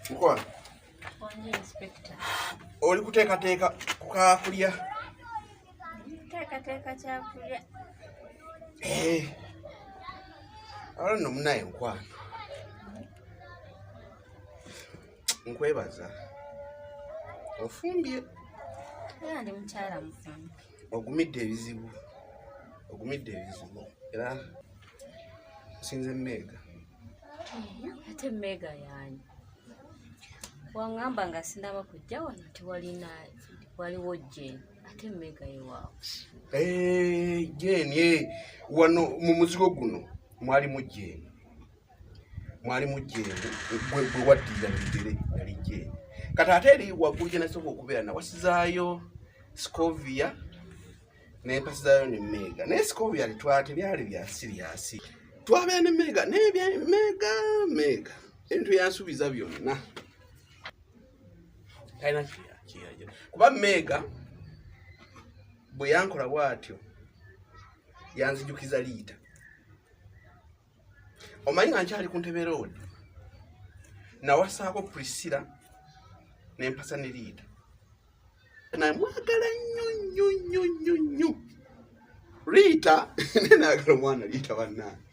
Mkoa. Oli kuteekateeka ku kaakulya. Teekateeka kyakulya. Ala nno munaye nkwano. Nkwebaza. Ofumbye. Era ndi mukyala mufumbi. Ogumidde ebizibu. Era sinze Meega. Ate Meega yani. Wangamba nga sindaba kujja wano waliwo Jane. Ate Meega yeewaawo. Jane wano mu muzigo guno mwalimu Jane. Bwe waddira bigere yali Jane. Kati ate eri waggulu gye nasooka okubeera nawasizaayo Scovia n'empasizaayo ne Meega. Naye Scovia tebyali bya siriasi. Twabeera ne Meega naye Meega ebintu yansuubiza byonna. Talina kiyajja. Kuba Meega bwe yankola bw'atyo yanzijukiza Liita. Omanyi nga nkyali ku Ntebe Road. Nawasaako Priscilla n'empasa ne Liita. Namwagala nnyo. Liita naagala omwana Liita bannange.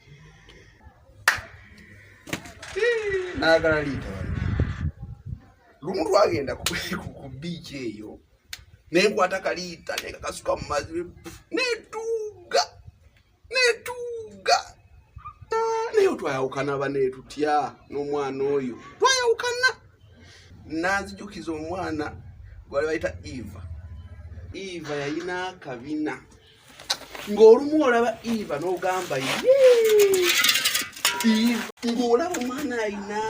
Naagala Liita bannange. Lumu twagenda ku biici eyo nenkwata Kaliita nekakasuka mu mazzi netuuga naye twayawukana baneetutya n'omwana oyo twayawukana. Nanzijukiza omwana gwali bayita Eva yalina akabina ng'olumu olaba Eva n'ogamba ng'olaba omwana ayina